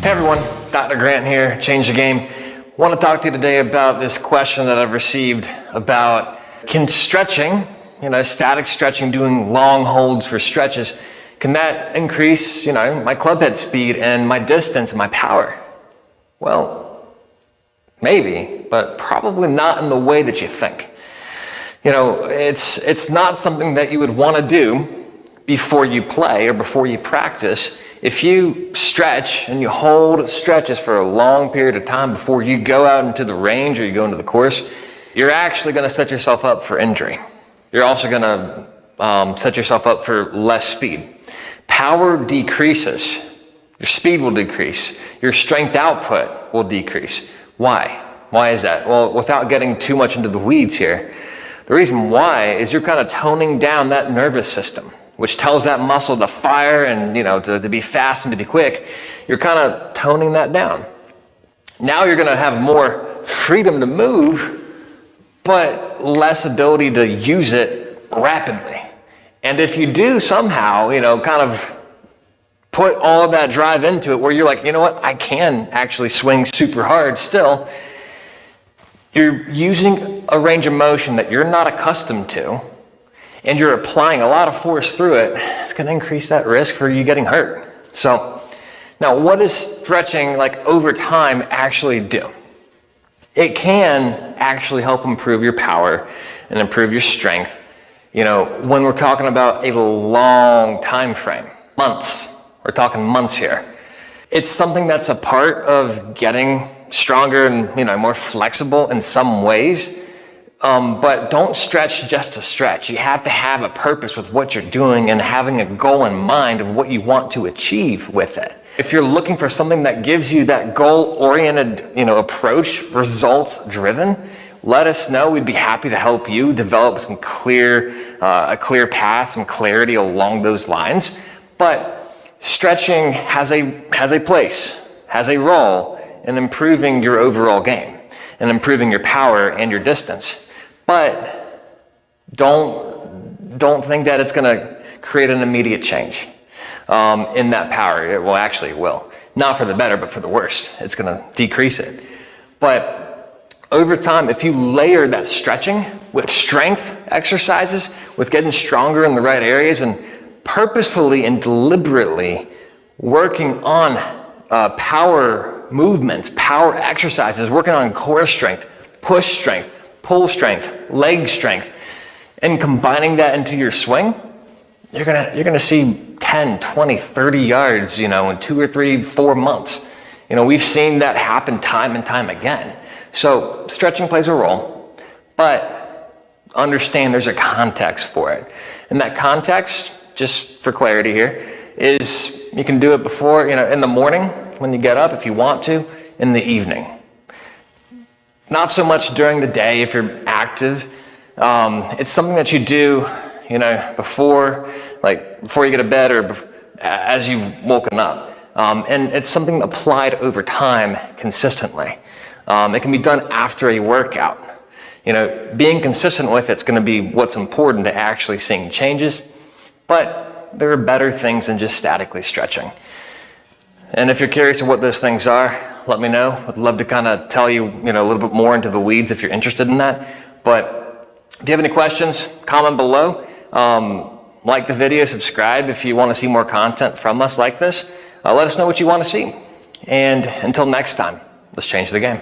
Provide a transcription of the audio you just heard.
Hey everyone, Dr. Grant here, Change the Game. I want to talk to you today about this question that I've received about can stretching, static stretching, doing long holds for stretches, can that increase, my club head speed and my distance and my power? Well, maybe, but probably not in the way that you think. It's not something that you would want to do before you play or before you practice. If you stretch and you hold stretches for a long period of time before you go out into the range or you go into the course, you're actually going to set yourself up for injury. You're also going to set yourself up for less speed. Power decreases. Your speed will decrease. Your strength output will decrease. Why? Why is that? Well, without getting too much into the weeds here, the reason why is you're kind of toning down that nervous system, which tells that muscle to fire and to be fast and to be quick. You're kind of toning that down. Now you're going to have more freedom to move, but less ability to use it rapidly. And if you do somehow, kind of put all of that drive into it where you're like, you know what, I can actually swing super hard still, you're using a range of motion that you're not accustomed to, and you're applying a lot of force through it, it's going to increase that risk for you getting hurt. So now what does stretching over time actually do? It can actually help improve your power and improve your strength. When we're talking about a long time frame, months, we're talking months here. It's something that's a part of getting stronger and more flexible in some ways. But don't stretch just to stretch. You have to have a purpose with what you're doing and having a goal in mind of what you want to achieve with it. If you're looking for something that gives you that goal-oriented, approach, results-driven, let us know. We'd be happy to help you develop some a clear path, some clarity along those lines. But stretching has a place, has a role in improving your overall game and improving your power and your distance. But don't think that it's going to create an immediate change in that power. Well, actually it will. Not for the better, but for the worse. It's going to decrease it. But over time, if you layer that stretching with strength exercises, with getting stronger in the right areas, and purposefully and deliberately working on power movements, power exercises, working on core strength, push strength, pull strength, leg strength, and combining that into your swing, you're gonna see 10, 20, 30 yards, in 2 or 3, 4 months. We've seen that happen time and time again. So stretching plays a role, but understand there's a context for it. And that context, just for clarity here, is you can do it before, in the morning when you get up if you want to, in the evening. Not so much during the day if you're active. It's something that you do, before you get to bed or as you've woken up. And it's something applied over time consistently. It can be done after a workout. Being consistent with it's going to be what's important to actually seeing changes. But there are better things than just statically stretching. And if you're curious of what those things are, let me know. I'd love to kind of tell you, a little bit more into the weeds if you're interested in that. But if you have any questions, comment below. Like the video, subscribe if you want to see more content from us like this. Let us know what you want to see. And until next time, let's change the game.